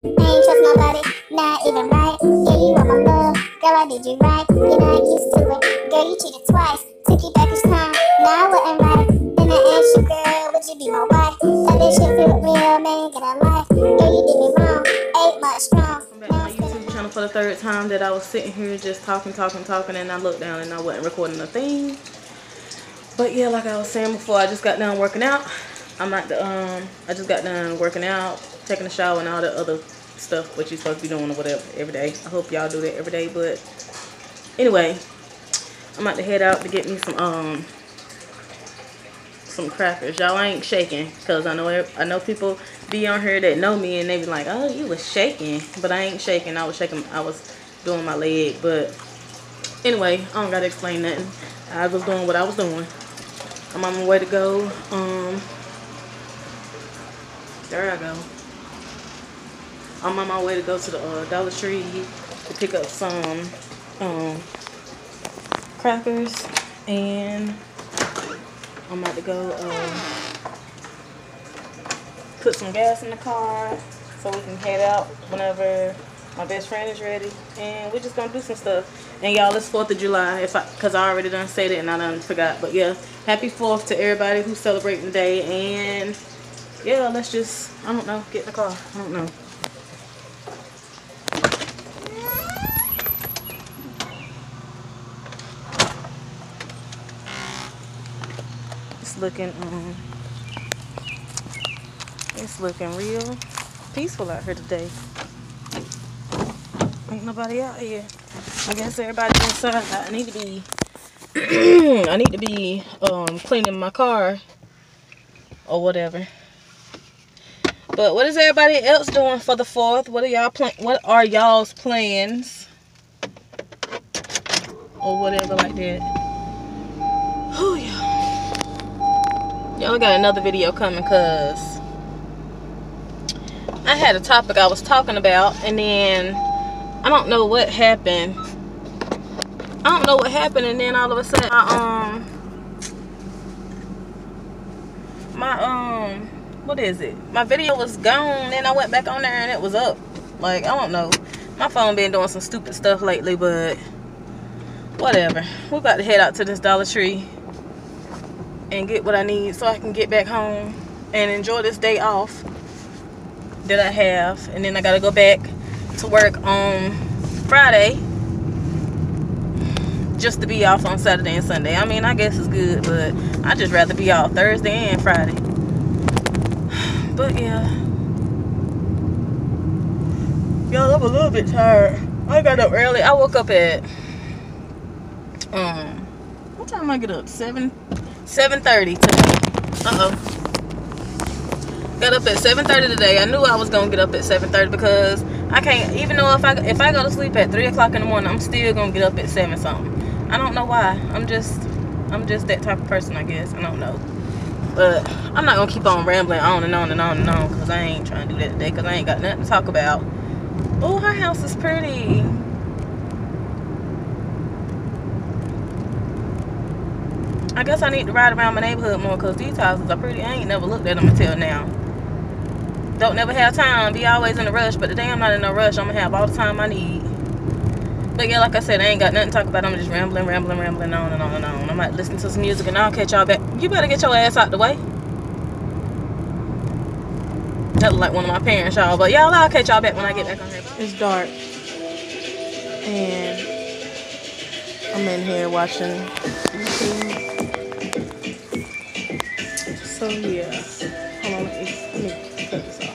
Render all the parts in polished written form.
ain't trust nobody, not even right. Yeah, you are my love, girl, I did you right. You're not used to it, girl, you cheated twice. Took you back each time, now I wasn't right. Then I asked you, girl, would you be my wife? That bitch should feel real, man, get a life. Girl, you did me wrong, 8 months strong. I'm back to my YouTube channel for the third time that I was sitting here just talking, and I looked down and I wasn't recording a thing. But yeah, like I was saying before, I just got done working out. I just got done working out, taking a shower and all the other stuff what you're supposed to be doing or whatever every day. I hope y'all do that every day. But anyway, I'm about to head out to get me some crackers. Y'all ain't shaking because I know people be on here that know me and they be like, oh, you was shaking. But I ain't shaking. I was doing my leg. But anyway, I don't gotta explain nothing. I was doing what I was doing. I'm on my way to go. There I go. I'm on my way to go to the Dollar Tree to pick up some crackers, and I'm about to go put some gas in the car so we can head out whenever my best friend is ready, and we're just gonna do some stuff. And y'all, it's 4th of July, because I already done said it and I done forgot. But yeah, happy 4th to everybody who's celebrating the day. And yeah, let's just, I don't know, get in the car. I don't know. It's looking real peaceful out here today. Ain't nobody out here. I guess everybody's inside. I need to be cleaning my car or whatever. But what is everybody else doing for the 4th? What are y'all's plans? Or whatever like that. Oh yeah. Y'all got another video coming because I had a topic I was talking about, and then I don't know what happened. And then all of a sudden what is it? My video was gone, then I went back on there and it was up. Like, I don't know. My phone been doing some stupid stuff lately, but whatever. We're about to head out to this Dollar Tree and get what I need so I can get back home and enjoy this day off that I have. And then I gotta go back to work on Friday just to be off on Saturday and Sunday. I mean, I guess it's good, but I just rather be off Thursday and Friday. But yeah, y'all, I'm a little bit tired. I got up early. I woke up at what time I get up? 7:30 today. Got up at 7:30 today. I knew I was gonna get up at 7:30 because I can't, even though if I go to sleep at 3 o'clock in the morning, I'm still gonna get up at 7 something. I don't know why. I'm just that type of person, I guess. I don't know. But I'm not gonna keep on rambling on and on and on and on because I ain't trying to do that today because I ain't got nothing to talk about. Oh, her house is pretty. I guess I need to ride around my neighborhood more because these houses are pretty. I ain't never looked at them until now. Don't never have time. Be always in a rush. But today I'm not in no rush. I'm gonna have all the time I need. But yeah, like I said, I ain't got nothing to talk about. I'm just rambling on and on and on. I might listen to some music and I'll catch y'all back. You better get your ass out the way. That look like one of my parents, y'all. But y'all, I'll catch y'all back when I get back on here. It's dark. And I'm in here watching YouTube. So yeah. Hold on, let me cut this off.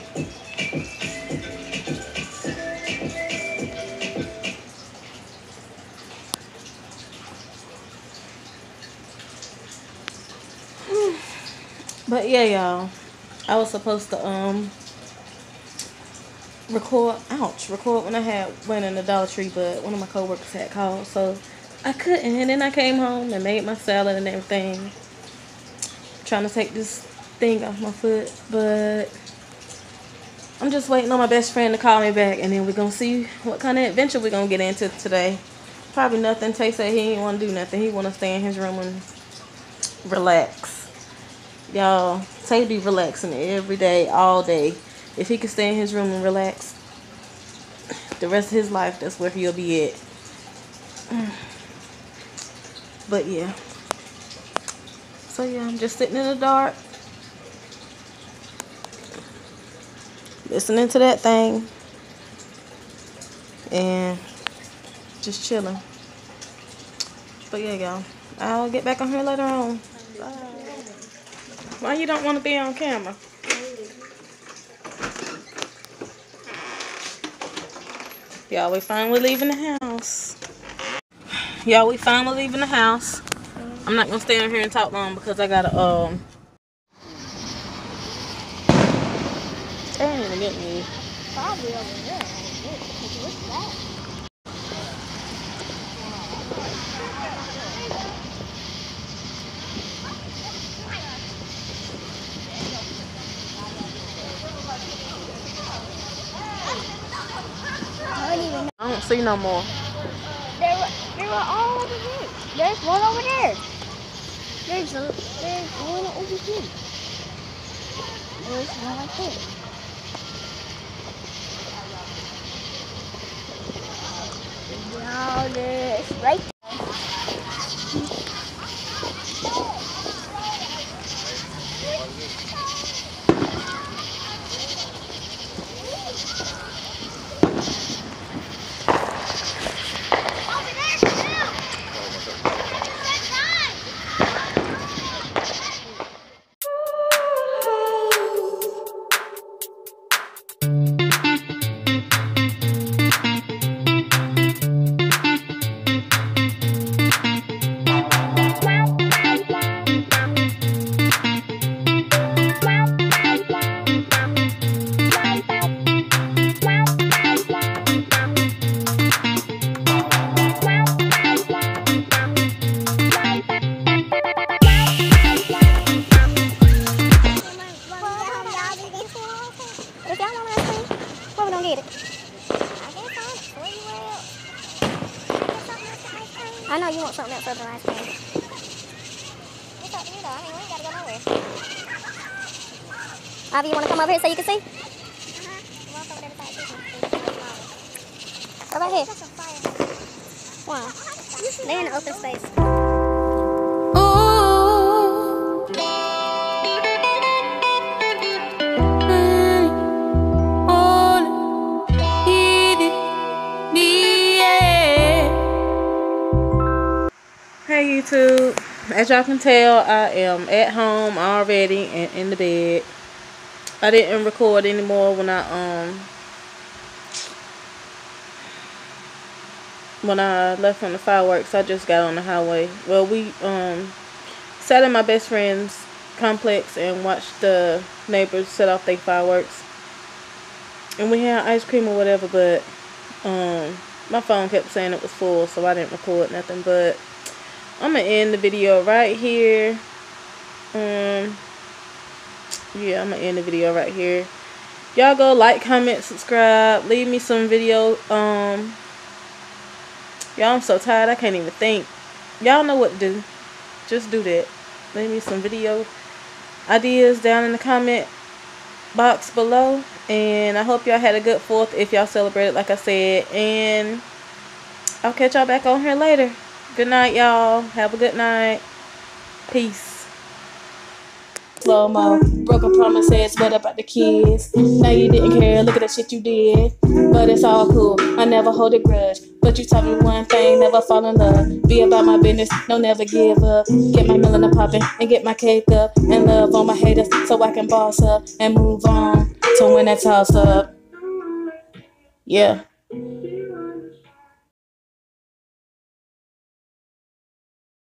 But yeah, y'all, I was supposed to record when I went in the Dollar Tree, but one of my coworkers had called, so I couldn't. And then I came home and made my salad and everything. I'm trying to take this thing off my foot, but I'm just waiting on my best friend to call me back, and then we're gonna see what kind of adventure we're gonna get into today. Probably nothing. Tay said he ain't want to do nothing. He want to stay in his room and relax. Y'all, Tay be relaxing every day, all day. If he could stay in his room and relax, the rest of his life, that's where he'll be at. But yeah. So yeah, I'm just sitting in the dark, listening to that thing, and just chilling. But yeah, y'all, I'll get back on here later on. Bye. Why you don't want to be on camera? Y'all, we finally leaving the house. Y'all, we finally leaving the house. I'm not gonna stay on here and talk long because I gotta they ain't even get me. Probably over there. What's that? I don't see no more. There were all over here. There's one over there. There's one over here. There's one right there. Now there's right there. I know you want something else other than ice cream. It's up to you though. I mean, we ain't gotta go nowhere. Ivy, you wanna come over here so you can see? Walk over there beside you. Go right here. Why? They're in the open space. Hey YouTube, as y'all can tell, I am at home already and in the bed. I didn't record anymore when I left from the fireworks. I just got on the highway. Well, we sat in my best friend's complex and watched the neighbors set off their fireworks, and we had ice cream or whatever, but my phone kept saying it was full, so I didn't record nothing. But I'm gonna end the video right here. Yeah, I'm gonna end the video right here. Y'all go like, comment, subscribe, leave me some video. Y'all, I'm so tired I can't even think. Y'all know what to do. Just do that. Leave me some video ideas down in the comment box below. And I hope y'all had a good 4th if y'all celebrated like I said. And I'll catch y'all back on here later. Good night, y'all. Have a good night. Peace. Slow-mo, broken promises, what about the kids? Now you didn't care, look at the shit you did. But it's all cool, I never hold a grudge. But you taught me one thing, never fall in love. Be about my business, no never give up. Get my melon poppin' and get my cake up. And love on my haters so I can boss up and move on to win that toss up. Yeah.